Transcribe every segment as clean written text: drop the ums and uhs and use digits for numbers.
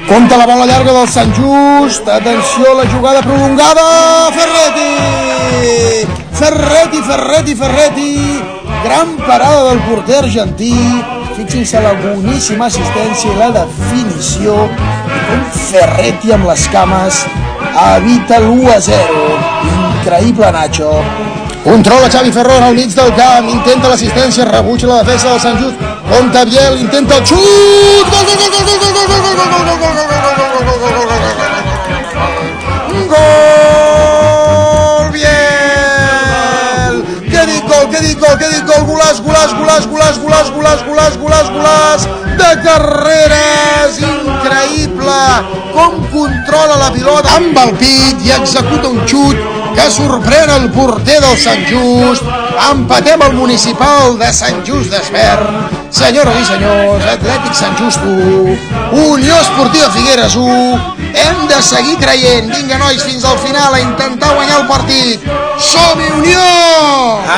Compte la bola llarga del Sant Just. Atenció a la jugada prolongada. Ferretti. Gran parada del porter argentí. Fixin-se la boníssima assistència i la definició. I com Ferretti amb les cames evita l'1-0. Increïble Nacho. Controla Xavi Ferrón al mig del camp. Intenta l'assistència, rebutja la defensa del Sant Just. Compte Biel, intenta el xut. Gol! Biel! Què dic gol? Golàs de carreres, increïble com controla la pilota amb el pit i executa un xut que sorprèn el porter del Sant Just. Empatem el municipal de Sant Just Desvern. Senyores i senyors, Atlètic Sant Just 1, Unió Esportiva Figueres 1. Hem de seguir creient. Vinga, nois, fins al final a intentar guanyar el partit. Som-hi, Unió!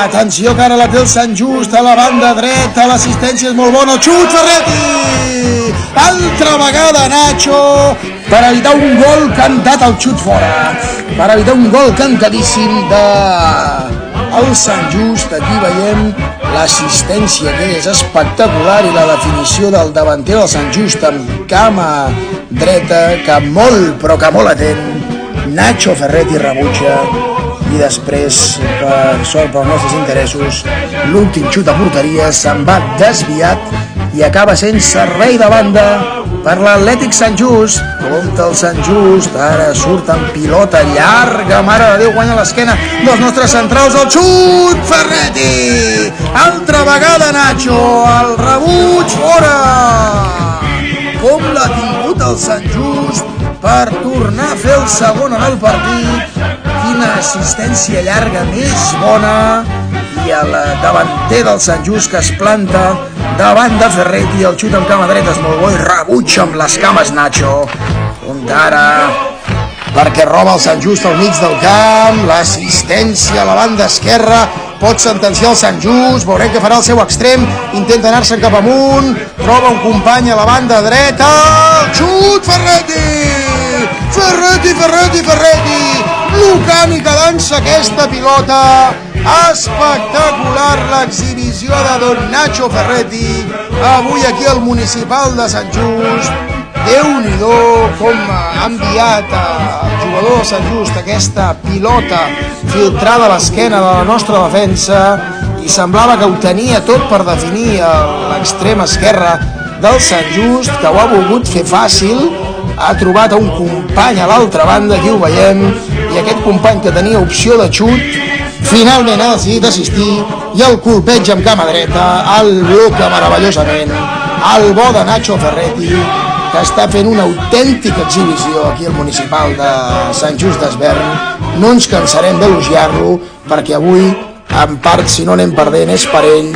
Atenció, que ara la té el Sant Just a la banda dreta. L'assistència és molt bona. Xut, Ferretti! Altra vegada, Nacho, per evitar un gol cantat al xut fora. Per evitar un gol cantadíssim de el Sant Just. Aquí veiem l'assistència, que és espectacular, i la definició del davanter del Sant Just amb cama dreta, que molt, però que molt atent. Nacho Ferretti rebutja i després, per sort pels nostres interessos, l'últim xut a porteria se'n va desviat i acaba sent servei de banda per l'Atlètic Sant Just. Compte el Sant Just, ara surt amb pilota llarga, mare de Déu, guanya l'esquena dels nostres centrals, el xut, Ferretti! Altra vegada Nacho, el rebuig fora! Com l'ha tingut el Sant Just per tornar a fer el segon en el partit. Quina assistència llarga més bona, i el davanter del Sant Just que es planta davant de Ferretti. El xut amb cama dreta és molt bo i rebutja amb les cames Nacho. Compte ara, perquè roba el Sant Just al mig del camp. L'assistència a la banda esquerra pot sentenciar el Sant Just. Veurem què farà el seu extrem. Intenta anar-se'n cap amunt, troba un company a la banda dreta. El xut, Ferretti! Lucani que dansa aquesta pilota. Espectacular l'exhibició de don Nacho Ferretti avui aquí al municipal de Sant Just. Déu-n'hi-do com ha enviat el jugador del Sant Just aquesta pilota filtrada a l'esquena de la nostra defensa, i semblava que ho tenia tot per definir l'extrem esquerra del Sant Just, que ho ha volgut fer fàcil. Ha trobat un company a l'altra banda, aquí ho veiem, i aquest company que tenia opció de xut finalment ha decidit assistir i el colpeja amb cama dreta, el bloca meravellosament el bo de Nacho Ferretti, que està fent una autèntica exhibició aquí al municipal de Sant Just Desvern. No ens cansarem d'elogiar-lo, perquè avui, en part, si no anem perdent, és per ell,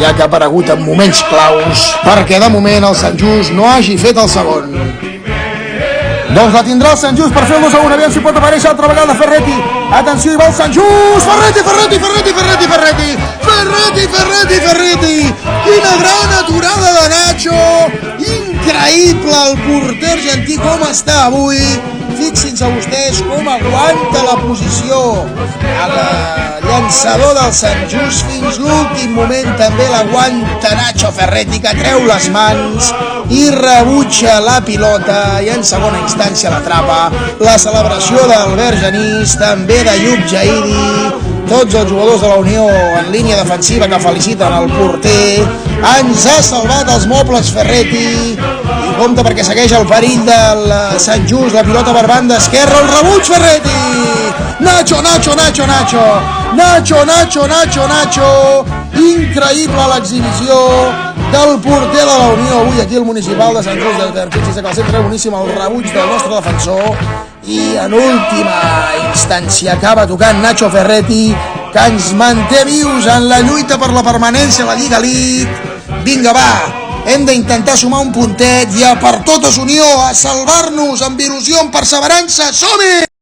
ja que ha aparegut en moments claus perquè de moment el Sant Just no hagi fet el segon. Doncs la tindrà el Sant Just per fer el 2-1. Aviam si pot aparèixer altra vegada Ferretti. Atenció, hi va el Sant Just. Ferretti! Quina gran aturada de Nacho. Increïble el porter argentí com està avui. Fixin-se vostès com aguanta la posició el llançador del Sant Just fins l'últim moment. També l'aguanta Nacho Ferretti, que treu les mans i rebutja la pilota, i en segona instància l'atrapa. La celebració d'Albert Genís, també de Yub Jaidi, tots els jugadors de la Unió en línia defensiva que feliciten el porter. Ens ha salvat els mobles Ferretti, i compte perquè segueix el perill del Sant Just. La pilota per banda esquerra, el rebuig Ferretti. Nacho! Increïble l'exhibició del porter de la Unió avui aquí al municipal de Sant Just Desvern. Fixi-se que el centre boníssim, el rebuig del nostre defensor, i en última instància acaba tocant Nacho Ferretti, que ens manté vius en la lluita per la permanència a la Lliga Elite. Vinga, va, hem d'intentar sumar un puntet i a per totes Unió, a salvar-nos amb il·lusió, amb perseverança. Som-hi!